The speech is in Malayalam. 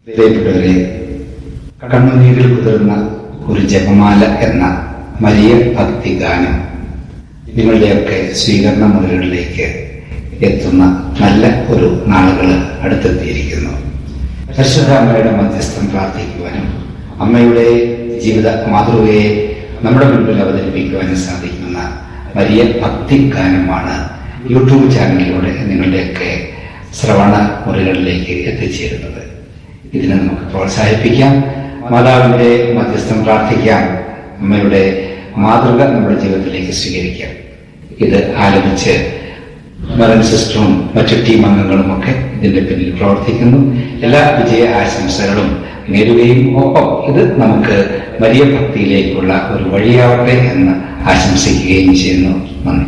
പ്രിയപ്പെട്ടവരെ, കണ്ണുനീരിൽ കുതിർന്ന ഒരു ജപമാല എന്ന മരിയ ഭക്തി ഗാനം നിങ്ങളുടെയൊക്കെ സ്വീകരണ മുറികളിലേക്ക് എത്തുന്ന നല്ല ഒരു നാളുകൾ അടുത്തെത്തിയിരിക്കുന്നു. പരിശുദ്ധ അമ്മയുടെ മധ്യസ്ഥം പ്രാർത്ഥിക്കുവാനും അമ്മയുടെ ജീവിത മാതൃകയെ നമ്മുടെ മുൻപിൽ അവതരിപ്പിക്കുവാനും സാധിക്കുന്ന മരിയ ഭക്തി ഗാനമാണ് യൂട്യൂബ് ചാനലിലൂടെ നിങ്ങളുടെയൊക്കെ ശ്രവണ മുറികളിലേക്ക് എത്തിച്ചേരുന്നത്. ഇതിനെ നമുക്ക് പ്രോത്സാഹിപ്പിക്കാം, മാതാവിന്റെ മധ്യസ്ഥം പ്രാർത്ഥിക്കാം, അമ്മയുടെ മാതൃക നമ്മുടെ ജീവിതത്തിലേക്ക് സ്വീകരിക്കാം. ഇത് ആലപിച്ച് മറൻ സിസ്റ്ററും മറ്റു ടീം അംഗങ്ങളും ഒക്കെ ഇതിന്റെ പിന്നിൽ പ്രവർത്തിക്കുന്നു. എല്ലാ വിജയ ആശംസകളും നേരുകയും ഒപ്പം ഇത് നമുക്ക് മരിയ ഭക്തിയിലേക്കുള്ള ഒരു വഴിയാവട്ടെ എന്ന് ആശംസിക്കുകയും ചെയ്യുന്നു. നന്ദി.